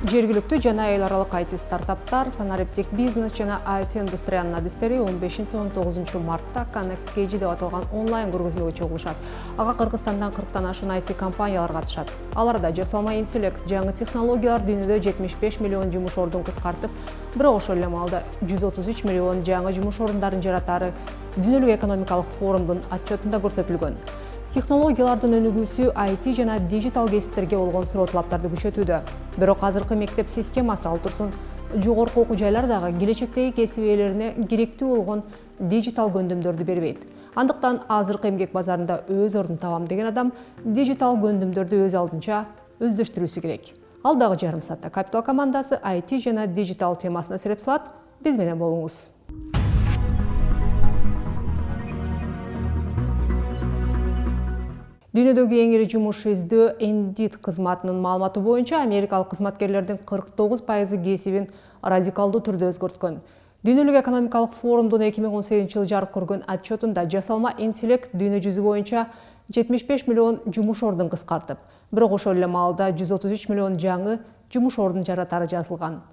Жергілікті жана эл аралык IT стартаптар, санариптик бизнес жана IT индустриянын адистери 15-19 мартта Connect KG деп аталган онлайн көргөзмөгө чогулушат. Ага Кыргызстандан 40тан ашуун IT компаниялар катышат. Аларда жасалма интеллект, жаңы технологиялар дүйнөдө 75 миллион жумуш ордун кыскартып, бирок ошол эле маалда 133 миллион жаңы жумуш орундарын жаратары дүйнөлүк экономикалык форумдун отчетунда көрсөтүлгөн. Технологиялардын өнүгүүсү IT жана дижитал кесиптерге болгон суроо талаптарды күчөтүүдө. Бирок азыркы мектеп системасы ал турсун жогорку окуу жайлардагы келечектеги кесип ээлерине керектүү болгон дижитал көндүмдөрдү бербейт. Андыктан азыркы эмгек базарында өз ордун табам деген адам дижитал көндүмдөрдү өз алдынча өздөштүрүүсү керек. Алдагы жарым саатта Капитал командасы IT жана дижитал темасына сереп салат. Биз менен болуңуз. Дүйнөдөгү эң ири жумуш издөө Indeed кызматынын маалыматы боюнча америкалык кызматкерлердин 49% кесибин радикалдуу түрдө өзгөрткөн. Дүйнөлүк экономикалык форумдун 2018 жылы жарык көргөн отчетунда жасалма интеллект дүйнө жүзү боюнча 75 миллион жумуш ордун кыскартып, бирок ошол эле маалда 133 миллион жаңы жумуш ордун жаратары жазылган.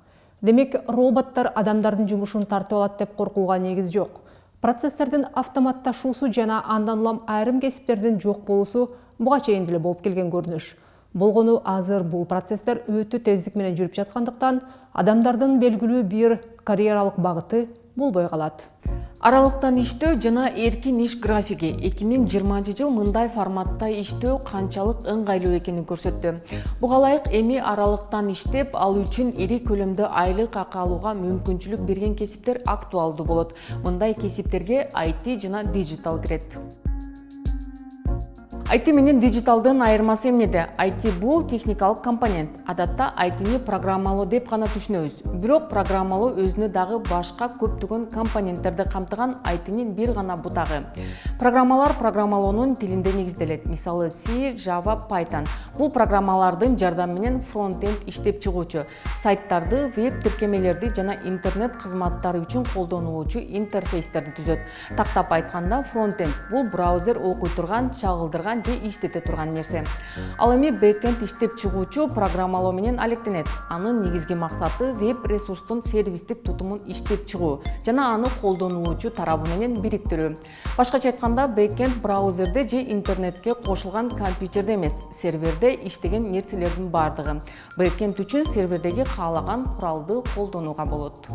Демек, роботтор адамдардын жумушун тартып алат деп коркууга негиз жок. Процесстердин автоматташуусу жана андан улам айрым кесиптердин жок болуусу буга чейин деле болуп келген көрүнүш. Болгону азыр бул процесстер өтө тездик менен жүрүп жаткандыктан адамдардын белгилүү бир карьералык багыты болбой калат. Аралыктан иштөө жана эркин иш графиги 2020 жыл мындай форматта иштөө канчалык ыңгайлуу экенин көрсөттү. Буга ылайык эми аралыктан иштеп, ал үчүн ири көлөмдө айлык акы алууга мүмкүнчүлүк берген кесиптер актуалдуу болот. Мындай кесиптерге IT жана дижитал кирет. IT менен дижиталдын айырмасы эмнеде? IT бул техникалык компонент. Адатта IT-ни программалоо деп гана түшүнөбүз. Бирок программалоо өзүнө дагы башка көптөгөн компоненттерди камтыган IT-нин бир гана бутагы. Программалар программалоонун тилинде негизделет. Мисалы C, Java, Python. Бул программалардын жардамы менен фронтенд иштеп чыгуучу, сайттарды, веб тиркемелерди жана интернет кызматтары үчүн колдонулуучу интерфейстерди түзөт. Тактап айтканда, фронтенд бул браузер окуй турган, чагылдырган же иштете турган нерсе. Ал эми бэкенд иштеп чыгуучу программалоо менен алектенет. Анын негизги максаты веб ресурстун сервистик тутумун иштеп чыгуу жана аны колдонулуучу тарабы менен бириктирүү. Башкача айтканда, бэкенд браузерде же интернетке кошулган компьютерде эмес, серверде иштеген нерселердин бардыгы. Бэкенд үчүн сервердеги каалаган куралды колдонууга болот.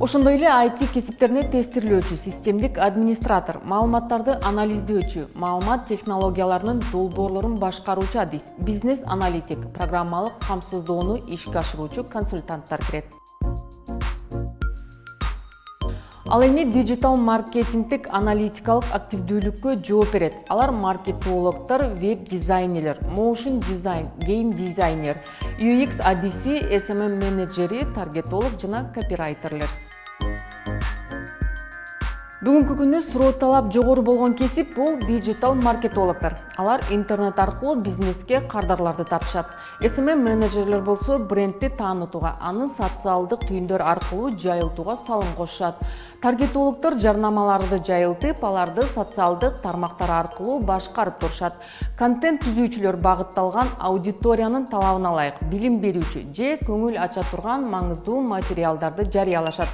Ошондой эле IT кесиптерине тестирлөөчү, системдик администратор, маалыматтарды анализдөөчү, маалымат технологияларынын долбоорлорун башкаруучу бизнес аналитик, программалык камсыздоону ишке ашыруучу консультанттар кирет. Ал эми дижитал маркетингдик аналитикалык активдүүлүккө жооп берет. Алар маркетологдор, веб-дизайнерлер, motion дизайн, гейм дизайнер, UX ADC, SMM менеджери, таргетолог жана копирайтерлер. Бүгүнкү күндө суроо талап жогору болгон кесип бул дижитал маркетологдор. Алар интернет аркылуу бизнеске кардарларды тартышат. SMM менеджерлер болсо брендти таанытууга, аны социалдык түйүндөр аркылуу жайылтууга салым кошушат. Таргетологдор жарнамаларды жайылтып, аларды социалдык тармактар аркылуу башкарып турушат. Контент түзүүчүлөр багытталган аудиториянын талабына ылайык билим берүүчү же көңүл ача турган маңыздуу материалдарды жарыялашат.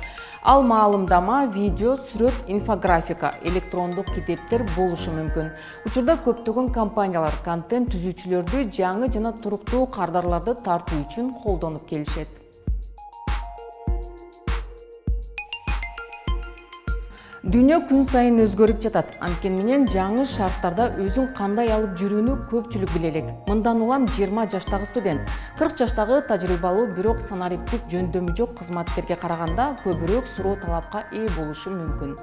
Ал маалымдама, видео, сүрөт, инфографика, электрондук китептер болушу мүмкүн. Учурда көптөгөн компаниялар контент түзүүчүлөрдү жаңы жана туруктуу кардарларды тартуу үчүн колдонуп келишет. Дүйнө күн сайын өзгөрүп жатат. Анткени менен жаңы шарттарда өзүн кандай алып жүрүүнү көпчүлүк биле элек. Мындан улам 20 жаштагы студент, 40 жаштагы тажрыйбалуу бирок санариптик жөндөмү жок кызматкерге караганда көбүрөөк суроо талапка ээ болушу мүмкүн.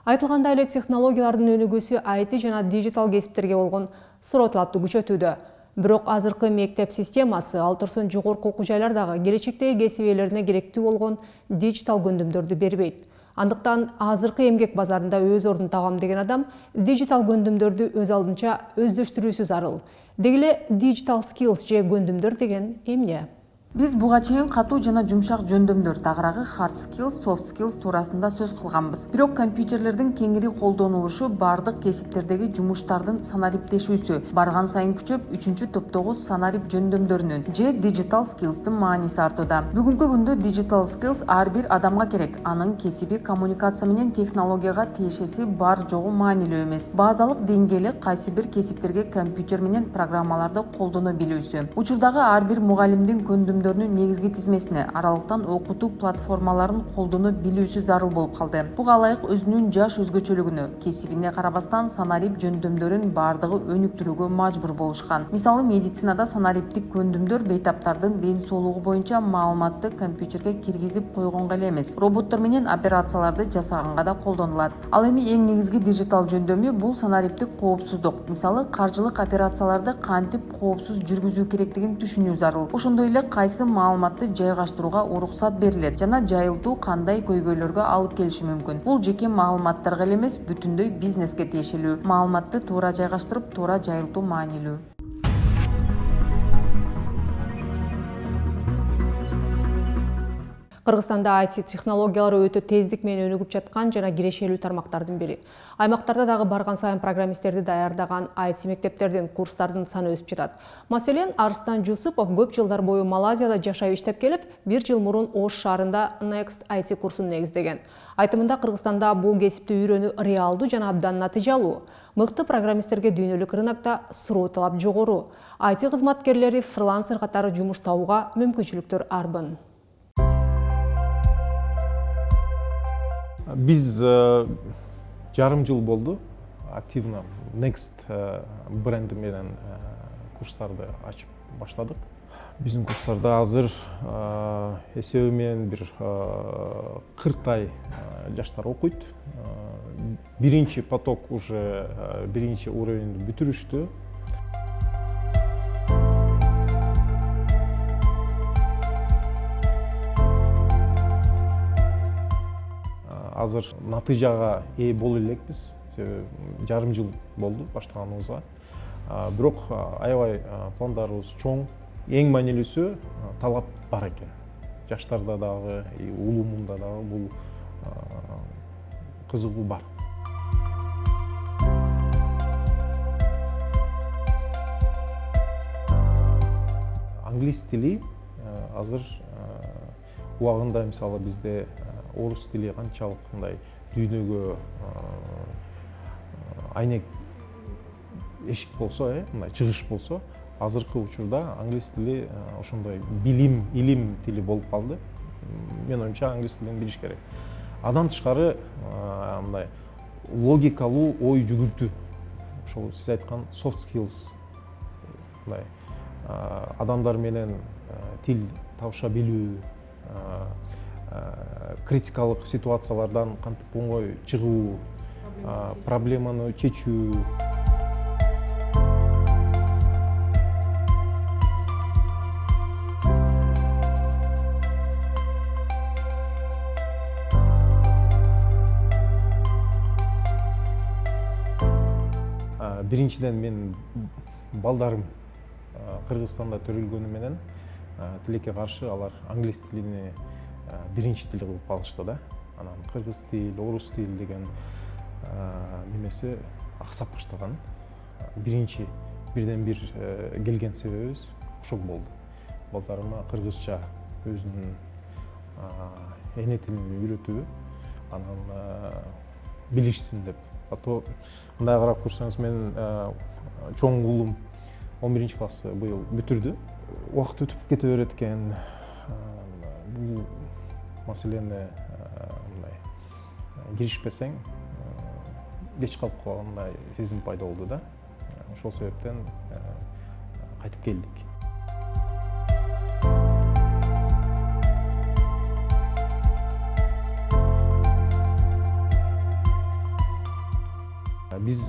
Айтылгандай эле технологиялардын өнүгүүсү IT жана дижитал кесиптерге болгон суроо талапты күчөтүүдө. Бирок азыркы мектеп системасы ал турсун жогорку окуу жайлардагы келечектеги кесип ээлерине керектүү болгон дижитал көндүмдөрдү бербейт. Андыктан азыркы эмгек базарында өз ордун табам деген адам дижитал көндүмдөрдү өз алдынча өздөштүрүүсү зарыл. Деги эле digital skills же көндүмдөр деген эмне? Биз буга чейин катуу жана жумшак жөндөмдөр тагыраагы hard skills, soft skills туурасында сөз кылганбыз. Бирок компьютерлердин кеңири колдонулушу бардык кесиптердеги жумуштардын санариптешүүсү барган сайын күчөп, 3-топтогу санарип жөндөмдөрүнүн же digital skills'тын мааниси артууда. Бүгүнкү күндө digital skills ар бир адамга керек. Анын кесиби коммуникация менен технологияга тиешеси бар жогу маанилүү эмес. Базалык деңгээли кайсы бир кесиптерге компьютер менен программаларды колдоно билүүсү. Учурдагы ар бир мугалимдин көндүмдөрүнүн негизги тизмесине аралыктан окутуу платформаларын колдоно билүүсү зарыл болуп калды. Буга ылайык өзүнүн жаш өзгөчөлүгүнө, кесибине карабастан санарип жөндөмдөрүн бардыгы өнүктүрүүгө мажбур болушкан. Мисалы, медицинада санариптик көндүмдөр бейтаптардын ден соолугу боюнча маалыматты компьютерге киргизип койгонго эле эмес, роботтор менен операцияларды жасаганга да колдонулат. Ал эми эң негизги дижитал жөндөмү бул санариптик коопсуздук. Мисалы, каржылык операцияларды кантип коопсуз жүргүзүү керектигин түшүнүү зарыл. Ошондой эле кайсы маалыматты жайгаштырууга уруксат берилет жана жайылтуу кандай көйгөйлөргө алып келиши мүмкүн. Бул жеке маалыматтарга эле эмес, бүтүндөй бизнеске тиешелүү. Маалыматты туура жайгаштырып, туура жайылтуу маанилүү. Кыргызстанда IT технологиялары өтө тездик менен өнүгүп жаткан жана кирешелүү тармактардын бири. Аймактарда дагы барган сайын программисттерди даярдаган IT мектептердин, курстардын саны өсүп жатат. Маселен, Арстан Жусупов көп жылдар бою Малайзияда жашап иштеп келип, 1 жыл мурун Ош шаарында Next IT курсун негиздеген. Айтымында Кыргызстанда бул кесипти үйрөнүү реалдуу жана абдан натыйжалуу. Мыкты программисттерге дүйнөлүк рынокто суроо талап жогору. IT кызматкерлери фрилансер катары жумуш табууга мүмкүнчүлүктөр арбын. Биз жарым жыл болду активно Next бренди менен курстарды ачып баштадык. Биздин курстарда азыр эсебимен бир 40 жаштар окуйт. Биринчи поток уже биринчи уровеньди бүтүрүштү. Азыр натыйжага ээ боло элекпиз. Жарым жыл болду баштаганыбызга. Бирок аябай пландарыбыз чоң. Эң маанилүүсү талап бар экен. Жаштарда дагы, улумунда дагы бул кызыгуу бар. Англис тили азыр убагында мисалы бизде орус тили канчалык мындай дүйнөгө айнек эшик болсо, мындай чыгыш болсо, азыркы учурда англис тили ошондой билим, илим тили болуп калды. Мен оюмча англис тилин билиш керек. Андан тышкары мындай логикалуу ой жүгүртүү. Ошол сиз айткан soft skills. Мындай адамдар менен тил табыша билүү, критикалык ситуациялардан кантип оңой чыгуу, проблеманы чечүү. Биринчиден мен балдарым Кыргызстанда төрөлгөнү менен тилекке каршы алар англис тилини биринчи тил кылып алышты да. Анан кыргыз тил, орус тил деген немеси аксап баштаган. Бирден бир келген себебибиз ошол болду. Балдарыма кыргызча өзүнүн эне тилин үйрөтүү, анан билишсин деп. Ато мындай карап көрсөңүз, мен чоң уулум 11 классты быйыл бүтүрдү. Убакыт өтүп кете берет экен. Бул маселени мындай киришпесең кеч калып калгандай сезим пайда болду да. Ошол себептен кайтып келдик. Биз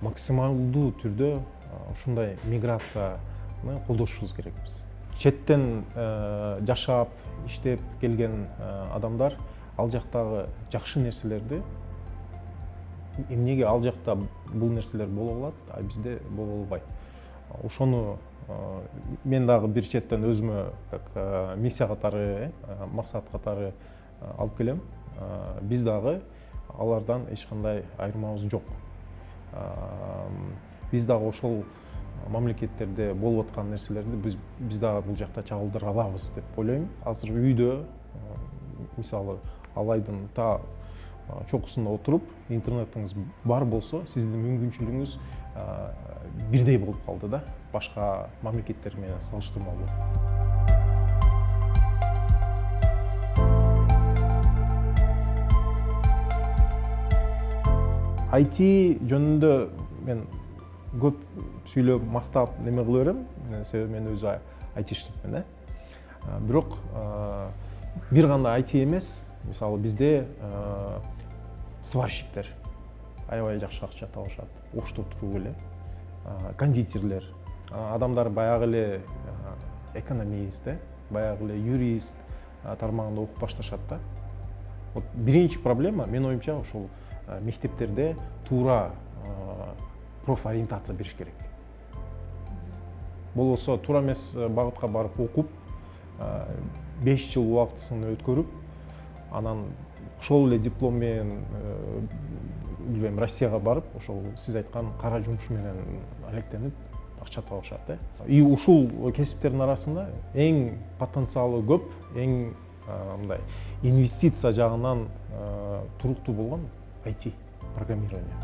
максималдуу түрдө ушундай миграцияны колдошубуз керекпиз. Четтен жашап, иштеп келген адамдар ал жактагы жакшы нерселерди, эмнеге ал жакта бул нерселер боло алат, а бизде боло албайт. Ошону Мен дагы бир четтен өзүмө как миссия катары, максат катары алып келем. Биз дагы алардан эч кандай айырмабыз жок. Биз дагы ошол мамлекеттерде болуп аткан нерселерди биз дагы бул жакта чагылдыра алабыз деп ойлойм. Азыр үйдө мисалы Алайдын та чокусунда отуруп, интернетиңиз бар болсо, сиздин мүмкүнчүлүгүңүз бирдей болуп калды да, башка мамлекеттер менен салыштырмалуу. IT жөнүндө мен көп сүйлөп, мактап неме кыла берем, себеби мен өзү айтишникмин, бирок бир гана IT эмес, мисалы бизде сварщиктер аябай жакшы акча табышат, ошто туруп эле, кондитерлер, адамдар баягы эле экономист, баягы эле юрист тармагында окуп башташат да. Вот биринчи проблема, мен оюмча, ошол мектептерде туура профориентация бериш керек. Болбосо туура эмес багытка барып окуп, 5 жыл убактысын өткөрүп, анан ошол эле диплом менен билбейм Россияга барып, ошол сиз айткан кара жумуш менен алектенип акча табышат. И ушул кесиптердин арасында эң потенциалы көп, эң мындай инвестиция жагынан туруктуу болгон IT, программирование.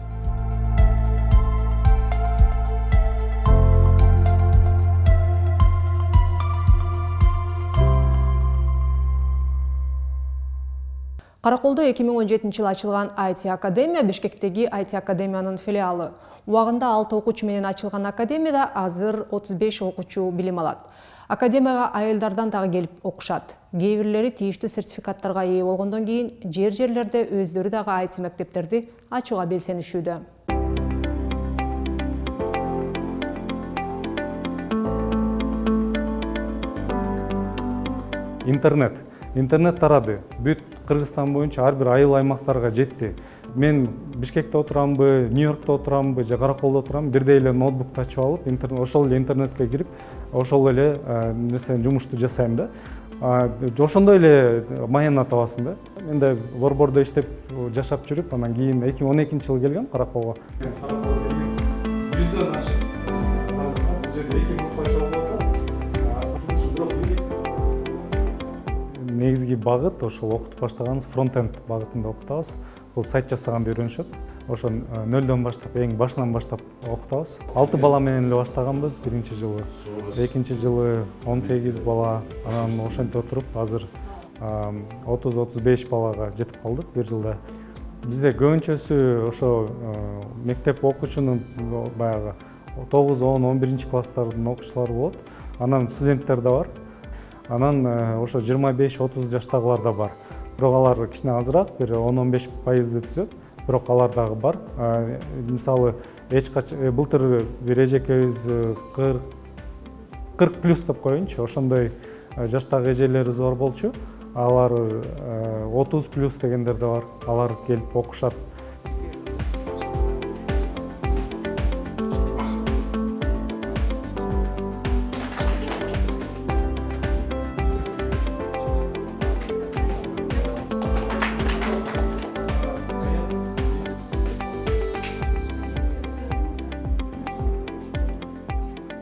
Караколдо 2017 жылы ачылган IT Академия Бишкектеги IT Академиянын филиалы. Убагында 6 окуучу менен ачылган академияда азыр 35 окуучу билим алат. Академияга айылдардан дагы келип окушат. Кээ бирлери тийиштүү сертификаттарга ээ болгондон кийин жерлерде өздөрү дагы IT мектептерди ачууга белсенишүүдө. Интернет тарады. Бүт Кыргызстан боюнча ар бир айыл аймактарга жетти. Мен Бишкекте отурамбы, Нью-Йоркто отурамбы, же Караколдо отурамбы, бирдей эле ноутбукту ачып алып, ошол эле интернетке кирип, ошол эле жумушту жасайм да. Ошондой эле маяна табасың да. Мен да Борбордо иштеп жашап жүрүп, анан кийин 2012-жылы келгем Караколго. Жүздөн ашык. Бул жерде 2 муртка жолдо. Негизги багыт ошол окутуп баштаганыбыз фронт-энд багытында окутабыз. Бул сайт жасаганды үйрөнүшөт. Ошо нөлдөн баштап, эң башынан баштап окутабыз. 6 бала менен эле баштаганбыз биринчи жылы. Экинчи жылы 18 бала, анан ошентип отуруп азыр 30-35 балага жетип калдык бир жылда. Бизде көбүнчөсү ошо мектеп окуучунун баягы 9, 10, 11 класстардын окуучулары болот. Анан студенттер да бар. Анан ошо 25-30 жаштагылар да бар. Бирок алар кичине азыраак, бир 10-15% түзөт. Бирок алар дагы бар. Мисалы, былтыр бир эжекебиз 40 плюс деп коеюнчу, ошондой жаштагы эжелерибиз бар болчу. Алар 30 плюс дегендер да бар. Алар келип окушат.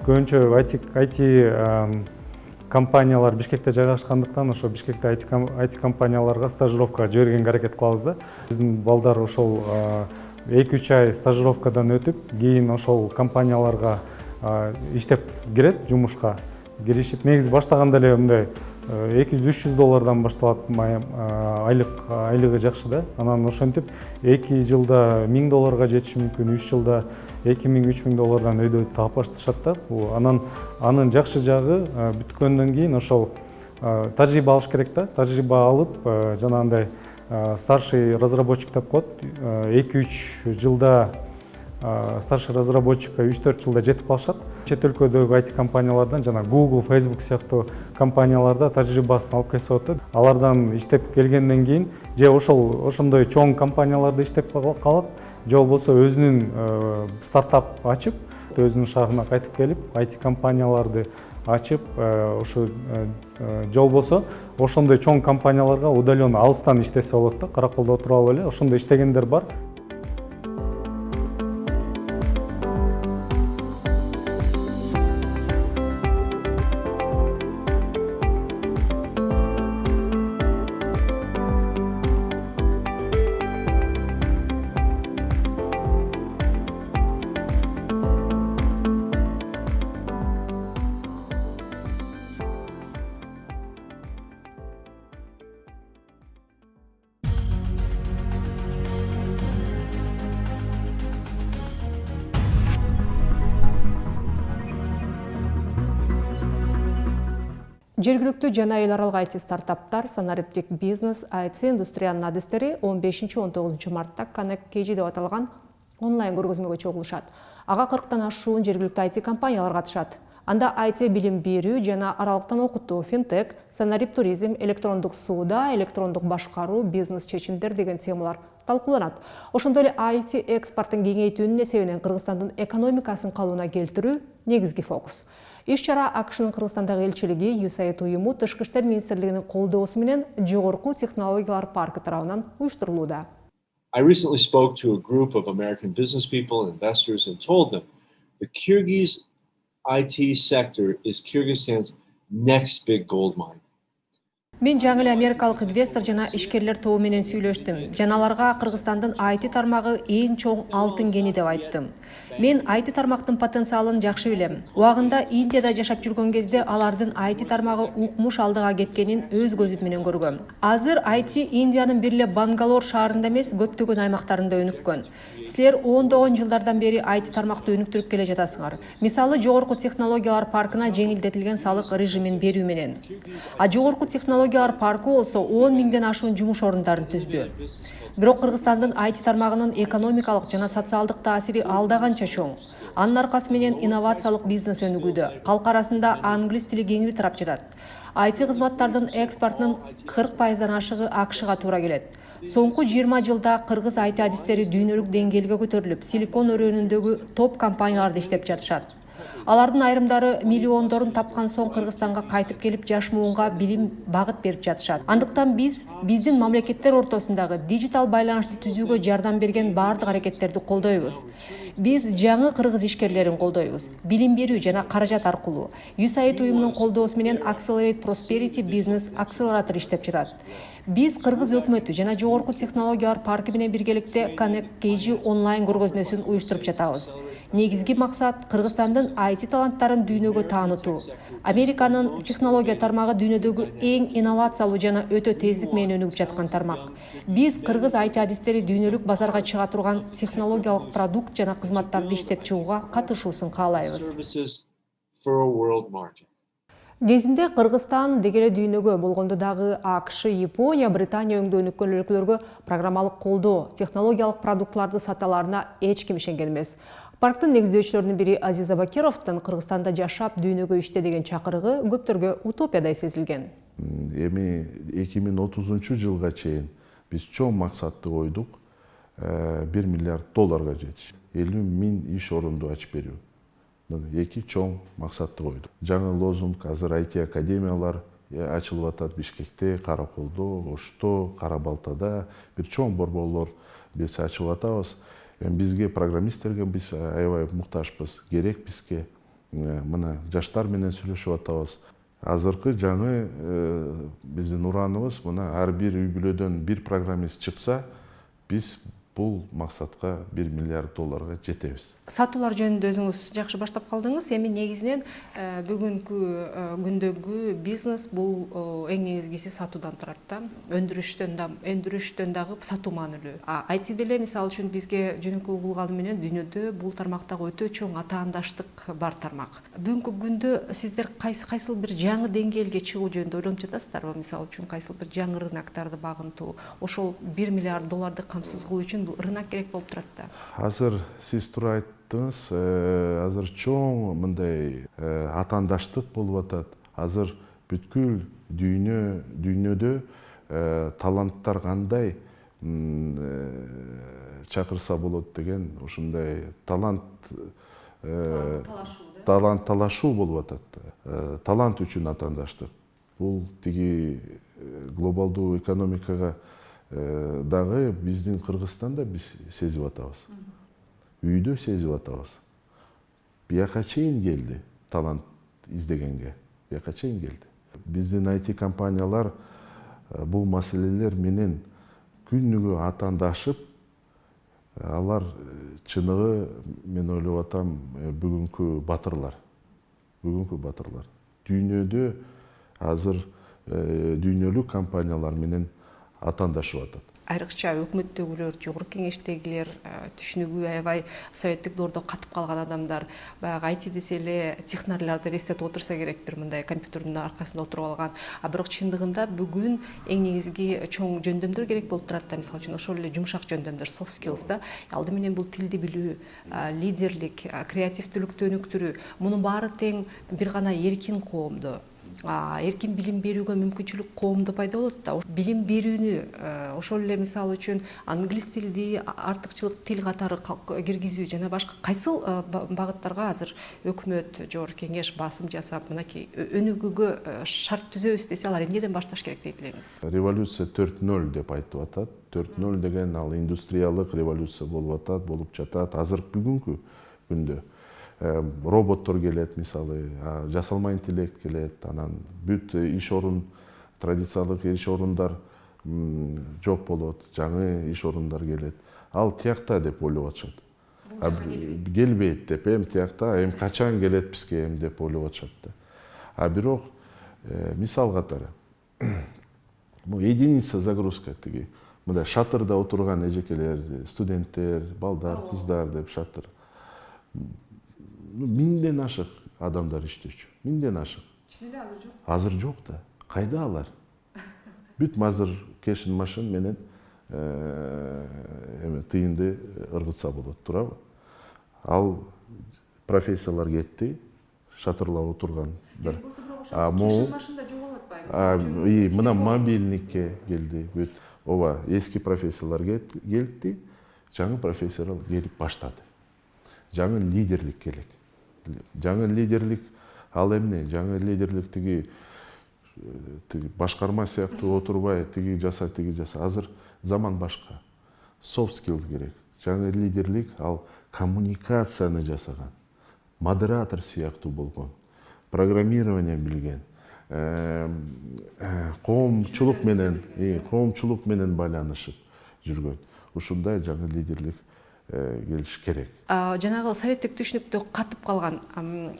Көбүнчө IT компаниялар Бишкекте жайгашкандыктан, ошо Бишкекте IT компанияларга стажировкага жибергенге аракет кылабыз да. Биздин балдар ошол 2-3 ай стажировкадан өтүп, кийин ошол компанияларга иштеп кирет, жумушка киришип, негизи баштаганда эле мындай $200-300 башталат айлыгы жакшы да. Анан ошентип 2 жылда $1000 жетиши мүмкүн, 3 жылда $2000-3000 өйдө таап да. Анан анын жакшы жагы бүткөндөн кийин ошол тажрыйба алыш керек да. Тажрыйба алып, жанагындай старший разработчик деп коет, 2-3 жылда старший разработчикка 3-4 жылда жетип калышат. Чет өлкөдөгү IT компаниялардан, жана Google, Facebook сыяктуу компанияларда тажрыйбасын алып келсе болот. Алардан иштеп келгенден кийин же ошондой чоң компанияларда иштеп калат, же болбосо өзүнүн стартап ачып, болуп, өзүнүн шаарына кайтып келип, IT компанияларды ачып, ошо же болбосо ошондой чоң компанияларга удаленно алыстан иштесе болот да, Караколдо отуруп алып эле. Ошондой иштегендер бар. Жергиликтүү жана эл аралык IT стартаптар Санариптек бизнес IT индустриянын адистери 15-19 мартта Connect KG деп аталган онлайн көргөзмөгө чогулушат. Ага 40тан ашуун жергиликтүү IT компаниялар катышат. Анда IT билим берүү жана аралыктан окутуу, финтек, санарип туризм, электрондук сууда, электрондук башкаруу, бизнес чечимдер деген темалар талкууланат. Ошондой эле IT экспорттун кеңейтүүнүн эсебинен Кыргызстандын экономикасын калыбына келтирүү негизги фокус. Иш-чара АКШнын Кыргызстандагы элчилиги USAID уюму Тышкы иштер министрлигинин колдоосу менен Жогорку технологиялар паркы тарабынан уюштурулууда. I recently spoke to a group of American business people and investors and told them the Kyrgyz IT sector is Kyrgyzstan's next big gold mine. Мен жаңы эле америкалык инвестор жана ишкерлер тобу менен сүйлөштүм. Жана аларга Кыргызстандын IT тармагы эң чоң алтын кени деп айттым. Мен IT тармактын потенциалын жакшы билем. Убагында Индияда жашап жүргөн кезде алардын IT тармагы укмуш алдыга кеткенин өз көзүм менен көргөм. Азыр IT Индиянын бир эле Бангалор шаарында эмес, көптөгөн аймактарында өнүккөн. Силер ондогон жылдардан бери IT тармакты өнүктүрүп келе жатасыңар. Мисалы, Жогорку технологиялар паркына жеңилдетилген салык режимин берүү менен. Жогорку технологиялар паркы болсо 10 миңден ашуун жумуш орундарын түздү. Бирок Кыргызстандын IT тармагынын экономикалык жана социалдык таасири алда канча чоң. Анын аркасы менен инновациялык бизнес өнүгүүдө. Калк арасында англис тили кеңири тарап жатат. IT кызматтардын экспортунун 40%дан ашыгы АКШга туура келет. Соңку 20 жылда кыргыз IT адистери дүйнөлүк деңгээлге көтөрүлүп, Силикон өрөөнүндөгү топ компанияларда иштеп жатышат. Алардын айрымдары миллиондорун тапкан соң Кыргызстанга кайтып келип жаш муунга билим багыт берип жатышат. Андыктан биздин мамлекеттер ортосундагы дижитал байланышты түзүүгө жардам берген бардык аракеттерди колдойбуз. Биз жаңы кыргыз ишкерлерин колдойбуз. Билим берүү жана каражат аркылуу. USAID уюмунун колдоосу менен Accelerate Prosperity Business Accelerator иштеп жатат. Биз кыргыз өкмөтү жана Жогорку технологиялар паркы менен биргеликте Connect KG онлайн көргөзмөсүн уюштуруп жатабыз. Негизги максат Кыргызстандын IT таланттарын дүйнөгө таанытуу. Американын технология тармагы дүйнөдөгү эң инновациялуу жана өтө тездик менен өнүгүп жаткан тармак. Биз кыргыз IT адистери дүйнөлүк базарга чыга турган технологиялык продукт жана кызматтарды иштеп чыгууга катышуусун каалайбыз. Кезинде Кыргызстан дегеле дүйнөгө болгондо дагы АКШ, Япония, Британия өңдө өнүккөн өлкөлөргө программалык колдоо, технологиялык продуктларды саталарына эч ким ишенген эмес. Парктын негиздөөчүлөрүнүн бири Азиза Бакировдун Кыргызстанда жашап дүйнөгө иште деген чакырыгы көптөргө утопиядай сезилген. Эми 2030 жылга чейин биз чоң максатты койдук, $1 миллиард жетиш. 50 миң иш орунду ачып берүү. Эки чоң максатты койдук. Жаңы лозунг азыр IT академиялар ачылып атат Бишкекте, Караколдо, Ошто, Кара-Балтада бир чоң борборлор биз ачып атабыз. Бизге программисттерге биз аябай муктажбыз, керек бизге. Мына жаштар менен сүйлөшүп атабыз. Азыркы жаңы биздин ураныбыз мына ар бир үй бүлөдөн бир программист чыкса, биз бул максатка $1 миллиард жетебиз. Сатуулар жөнүндө өзүңүз жакшы баштап калдыңыз. Эми негизинен бүгүнкү күндөгү бизнес бул эң негизгиси сатуудан турат да. Өндүрүштөн дагы сатуу маанилүү. IT деле мисалы үчүн бизге жөнөкөй угулганы менен дүйнөдө бул тармактагы өтө чоң атаандаштык бар тармак. Бүгүнкү күндө сиздер кайсыл бир жаңы деңгээлге чыгуу жөнүндө ойлонуп жатасыздарбы? Мисалы үчүн кайсыл бир жаңы рыноктарды багынтуу, ошол $1 миллиард камсыз кылуу үчүн рынок керек болуп турат да. Азыр сиз туура айттыңыз, азыр чоң мындай атаандаштык болуп атат. Азыр бүткүл дүйнөдө таланттар кандай чакырса болот деген ушундай талант талашуу болуп атат. Талант үчүн атаандаштык. Бул тиги глобалдуу экономикага дагы биздин Кыргызстанда биз сезип атабыз. Үйдө сезип атабыз. Бияка чейин келди талант издегенге. Бияка чейин келди. Биздин IT компаниялар бул маселелер менен күнүгө атаандашып, алар чыныгы мен ойлоп атам бүгүнкү батырлар. Бүгүнкү батырлар. Дүйнөдө азыр дүйнөлүк компаниялар менен атаандашып атат. Айрыкча өкмөттөгүлөр, жогорку кеңештегилер, түшүнүгү аябай советтик доордо катып калган адамдар, баягы IT десе эле технарларды элестетип отурса керек, бир мындай компьютердин аркасында отуруп алган. Бирок чындыгында бүгүн эң негизги чоң жөндөмдөр керек болуп турат да, мисалы үчүн ошол эле жумшак жөндөмдөр, soft skills да. Алды менен бул тилди билүү, лидерлик, креативдүүлүктү өнүктүрүү, мунун баары тең бир гана эркин коомдо, эркин билим берүүгө мүмкүнчүлүк коомдо пайда болот да. Билим берүүнү ошол эле мисалы үчүн англис тилди артыкчылык тил катары киргизүү жана башка кайсыл багыттарга азыр өкмөт, жогорку кеңеш басым жасап, мынакей өнүгүүгө шарт түзөбүз десе, алар эмнеден башташ керек дейт элеңиз? Революция 4.0 деп айтып атат. 4.0 деген ал индустриялык революция болуп атат, болуп жатат. Азыр бүгүнкү күндө роботтор келет, мисалы, жасалма интеллект келет, анан бүт иш орун, традициялык иш орундар жок болот, жаңы иш орундар келет. Ал тиякта деп ойлоп атышат. Келбейт деп, тиякта, качан келет бизге деп ойлоп атышат да. Бирок мисал катары, бул единица загрузка тиги, мындай шатырда отурган эжекелер, студенттер, балдар, кыздар деп шатыр. Миңден ашык адамдар иштечү. Миңден ашык. Азыр жок да. Кайда алар? Бүт мазыр кешин машин менен тыйынды ыргытса болот, туурабы? Ал профессиялар кетти, шатырлап отургандар. Кешин машинда жоголуп атпайбы? Мына мобильникке келди. Бүт ооба, эски профессиялар келди, жаңы профессиялар келип баштады. Жаңы лидерлик керек. Жаңы лидерлик ал эмне? Жаңы лидерлик тиги башкарма сыяктуу отурбай, тиги жаса, тиги жаса. Азыр заман башка. Soft skills керек. Жаңы лидерлик ал коммуникацияны жасаган, модератор сыяктуу болгон, программирование билген, коомчулук менен байланышып жүргөн. Ушундай жаңы лидерлик келиш керек. Жанагы советтик түшүнүктө катып калган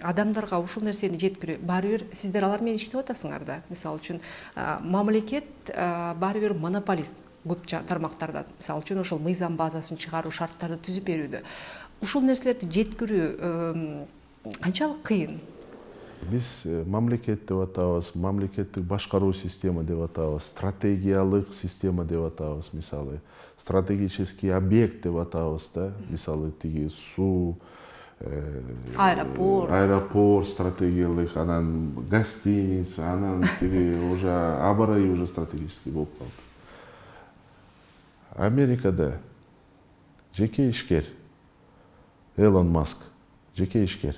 адамдарга ушул нерсени жеткирүү, баары бир сиздер алар менен иштеп атасыңар да. Мисалы үчүн мамлекет баары бир монополист көп тармактарда. Мисалы үчүн ошол мыйзам базасын чыгаруу, шарттарды түзүп берүүдө. Ушул нерселерди жеткирүү канчалык кыйын? Биз мамлекет деп атабыз, мамлекеттик башкаруу система деп атабыз, стратегиялык система деп атабыз, мисалы, стратегический объект деп атабыз да, мисалы, тиги суу, аэропорт стратегиялык, анан гостиница, анан тиги уже абарай уже стратегический болуп калды. Америкада жеке ишкер, Элон Маск, жеке ишкер,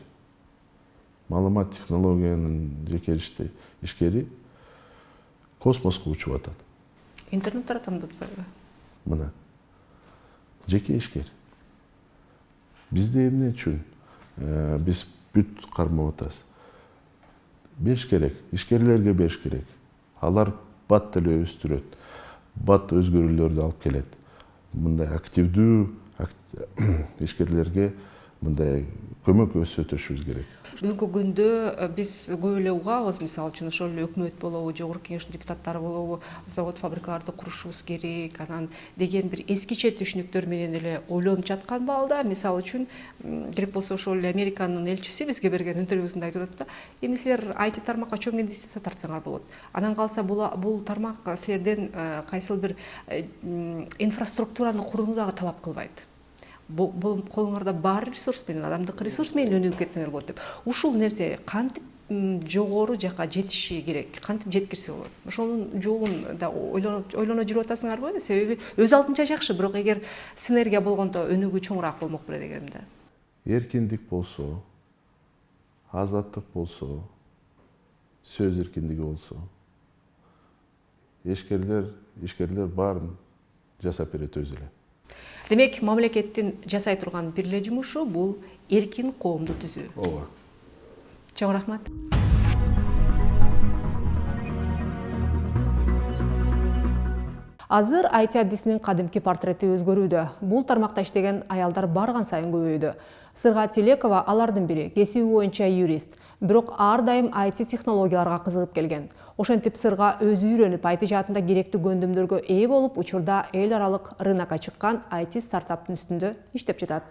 маалымат технологиянын жеке ишкери космоско учуп атат. Интернет таратам деп атпайбы? Мына жеке ишкер. Бизде эмне үчүн биз бүт кармап атабыз? Бериш керек, ишкерлерге бериш керек. Алар бат деле өстүрөт, бат өзгөрүүлөрдү алып келет. Мындай активдүү ишкерлерге мындай көмөк көрсөтүшүбүз керек. Бүгүнкү күндө биз көп эле угабыз, мисалы үчүн ошол эле өкмөт болобу, жогорку кеңештин депутаттары болобу, завод фабрикаларды курушубуз керек, анан деген бир эскиче түшүнүктөр менен эле ойлонуп жаткан балда. Мисалы үчүн керек болсо ошол эле Американын элчиси бизге берген интервьюсунда айтып атат да, эми силер IT тармакка чоң инвестиция тартсаңар болот. Анан калса бул тармак силерден кайсыл бир инфраструктураны курууну дагы талап кылбайт. Бул колуңарда бар ресурс менен, адамдык ресурс менен өнүгүп кетсеңер болот деп. Ушул нерсе кантип жогору жака жетиши керек, кантип жеткирсе болот? Ошонун жолун да ойлоно жүрүп атасыңарбы? Себеби өз алдынча жакшы, бирок эгер синергия болгондо өнүгүү чоңураак болмок беле дегенде. эркиндик болсо, азаттык болсо, сөз эркиндиги болсо, ишкерлер баарын жасап берет өзү эле. Демек, мамлекеттин жасай турган бир эле жумушу бул эркин коомду түзүү. Ооба. Чоң рахмат. Азыр IT аддисинин кадимки портрети өзгөрүүдө. Бул тармакта иштеген аялдар барган сайын көбөйдү. Сырга Телекова алардын бири, кесиби боюнча юрист. Бирок ар дайым IT технологияларга кызыгып келген. Ошентип Сырга өзү үйрөнүп, IT жаатында керектүү көндүмдөргө ээ болуп, учурда эл аралык рынокко чыккан IT стартаптын үстүндө иштеп жатат.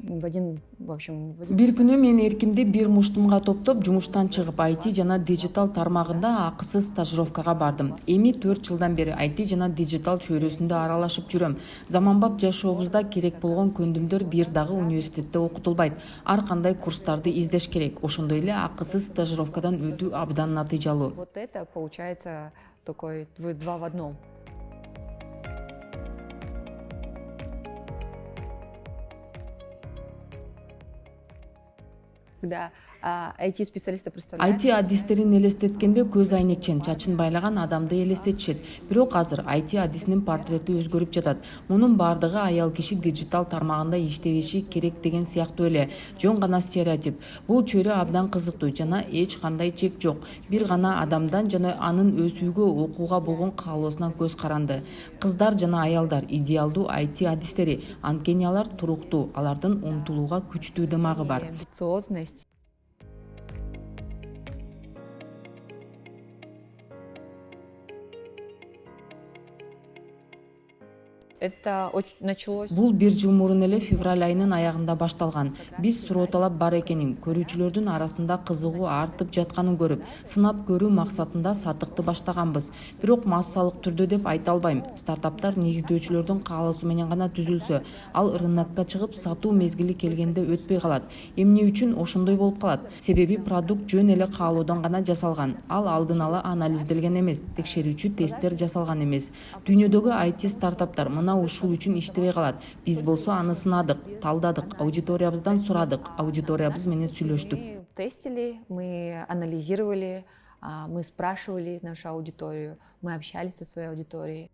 Бир күнү мен эркимди бир муштумга топтоп жумуштан чыгып IT жана дижитал тармагында акысыз стажировкага бардым. Эми 4 жылдан бери IT жана дижитал чөйрөсүндө аралашып жүрөм. Заманбап жашообузда керек болгон көндүмдөр бир дагы университетте окутулбайт. Ар кандай курстарды издеш керек. Ошондой эле акысыз стажировкадан өтүү абдан натыйжалуу. Вот это получается такой вы два в одном. Когда IT-специалисты представляют. IT адистерин элестеткенде көз айнекчен, чачын байлаган адамды элестетишет. Бирок азыр IT адисинин портрети өзгөрүп жатат. Мунун бардыгы аял киши дижитал тармагында иштебеши керек деген сыяктуу эле. Жөн гана стереотип. Бул чөйрө абдан кызыктуу жана эч кандай чек жок. Бир гана адамдан жана анын өсүүгө, окууга болгон каалоосунан көз каранды. Кыздар жана аялдар идеалдуу IT адистери. Анткени алар туруктуу, алардын умтулууга күчтүү дымагы бар. Амбициозность. Это началось. Бул бир жыл мурун эле февраль айынын аягында башталган. Биз суроо талап бар экенин, көрүүчүлөрдүн арасында кызыгуу артып жатканын көрүп, сынап көрүү максатында сатыкты баштаганбыз. Бирок массалык түрдө деп айта албайм. Стартаптар негиздөөчүлөрдүн каалоосу менен гана түзүлсө, ал рынокко чыгып сатуу мезгили келгенде өтпөй калат. Эмне үчүн ошондой болуп калат? Себеби продукт жөн эле каалоодон гана жасалган. Ал алдын ала анализделген эмес, текшерүүчү тесттер жасалган эмес. Дүйнөдөгү IT стартаптар мына ушул үчүн иштебей калат. Биз болсо аны сынадык, талдадык, аудиториябыздан сурадык, аудиториябыз менен сүйлөштүк. Мы тестили, мы анализировали, мы спрашивали нашу аудиторию, мы общались со своей аудиторией.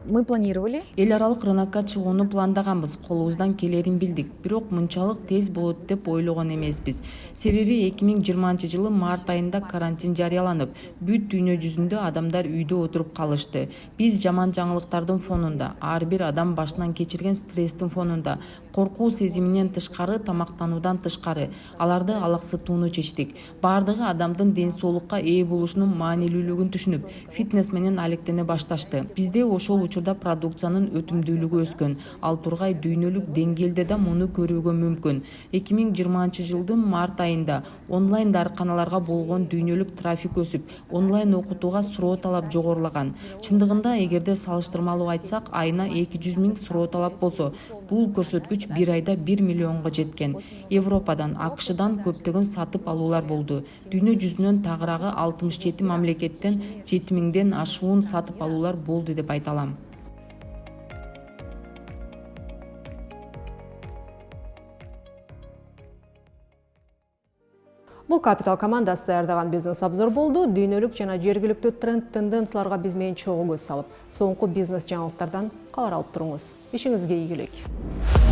Мы планировали. Эл аралык рынокко чыгууну пландаганбыз, колубуздан келерин билдик. Бирок мынчалык тез болот деп ойлогон эмеспиз. Себеби 2020-жылы март айында карантин жарыяланып, бүт дүйнө жүзүндө адамдар үйдө отуруп калышты. Биз жаман жаңылыктардын фонунда, ар бир адам башынан кечирген стресстин фонунда, коркуу сезиминен тышкары, тамактануудан тышкары аларды алаксытууну чечтик. Бардыгы адамдын ден соолукка ээ болушунун маанилүүлүгүн түшүнүп, фитнес менен алектене башташты. Бизде ошол учурда продукциянын өтүмдүүлүгү өскөн. Ал тургай дүйнөлүк деңгээлде да муну көрүүгө мүмкүн. 2020-жылдын март айында онлайн дарыканаларга болгон дүйнөлүк трафик өсүп, онлайн окутууга суроо талап жогорулаган. Чындыгында эгерде салыштырмалуу айтсак, айына 200 000 суроо талап болсо, бул көрсөткүч бир айда 1 миллионго жеткен. Европадан, АКШдан көптөгөн сатып алуулар болду. Дүйнө жүзүнөн тагыраагы 67 мамлекеттен 7000ден ашуун сатып алуулар болду деп айта алам. Бул Капитал командасы даярдаган бизнес обзор болду. Дүйнөлүк жана жергиликтүү тренд тенденцияларга биз менен чогуу көз салып, соңку бизнес жаңылыктардан кабар алып туруңуз. Ишиңизге ийгилик.